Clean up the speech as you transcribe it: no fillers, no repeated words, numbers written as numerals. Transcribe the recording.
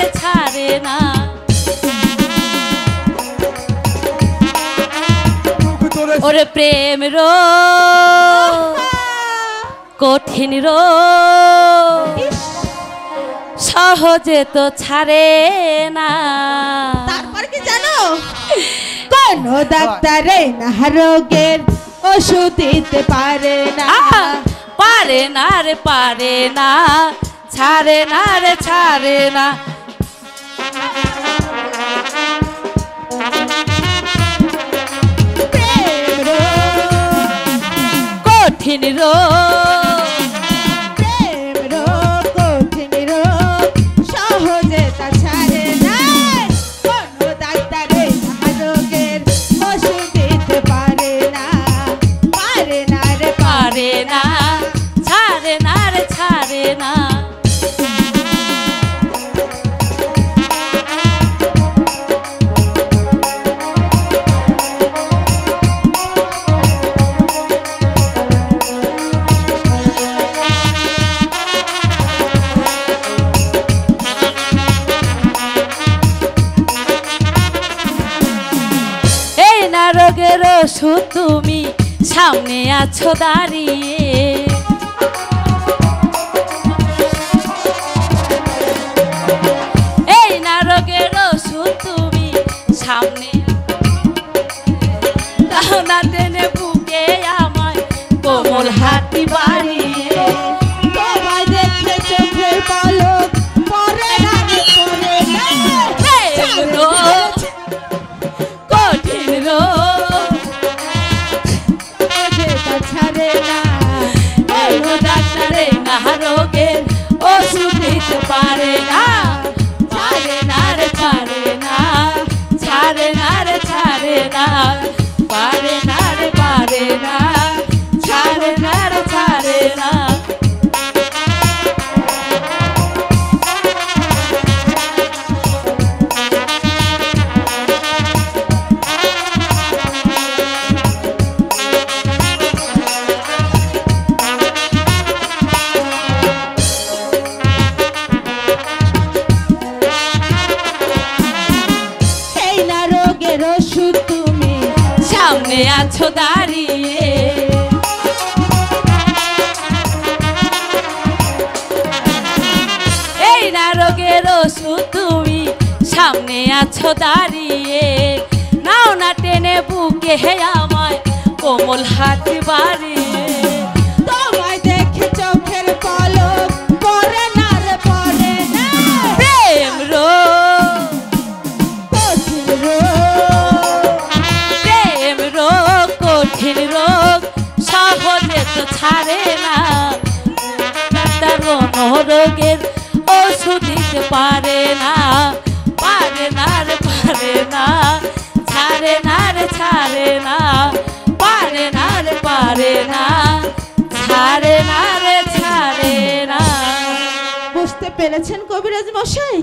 রে ছাড়ে না। ওরে প্রেম রো কঠিন রো সহজে তো ছাড়ে না। তারপর কি জানো, কোন ডাক্তারে না রোগের ওষুধ দিতে পারে না। পারে না রে পারে না, ছাড়ে না রে ছাড়ে না। কঠিন রোগ প্রেম রোগ কঠিন রোগ সহজে তা ছাড়ে না। কোন ডাক্তারে না রোগের ওষুধ দিতে পারে না। পারে না রে পারে না, ছাড়ে না রে ছাড়ে না। রোগের ওষুধ তুমি সামনে আছো দাঁড়িয়ে। এই না রোগের ওষুধ তুমি সামনে দাও না টেনে বুকে আমায় কোমল হাতি বাড়িয়ে। তোমায় দেখলে চোখের পলক পড়ে না রে পড়ে না। কঠিন রোগ ছাড়ে না। ডাক্তারে না রোগের ওষুধ দিতে পারে না। ছাড়ে না রে ছাড়ে না, ছাড়ে না রে ছাড়ে না। পারে না রে পারে না, ছাড়ে না রে ছাড়ে না। ওষুধ তুমি সামনে আছো দাঁড়িয়ে। এই না রোগের ওষুধ তুমি সামনে আছো দাঁড়িয়ে। নাও না টেনে বুকে হে আমায় কোমল হাতি বাড়িয়ে। তোমায় দেখে চোখের পলক পড়ে না রে পড়ে না। প্রেম রোগ কঠিন রোগ প্রেম রোগ কঠিন রোগ সহজে তো ছাড়ে না। ডাক্তার রোগের ওষুধ দিতে পারে না। পারে না রে পারে না, ছাড়ে না রে ছাড়ে না। পারে না রে পারে না, ছাড়ে না রে ছাড়ে না। বুঝতে পেরেছেন কবিরাজ মশাই?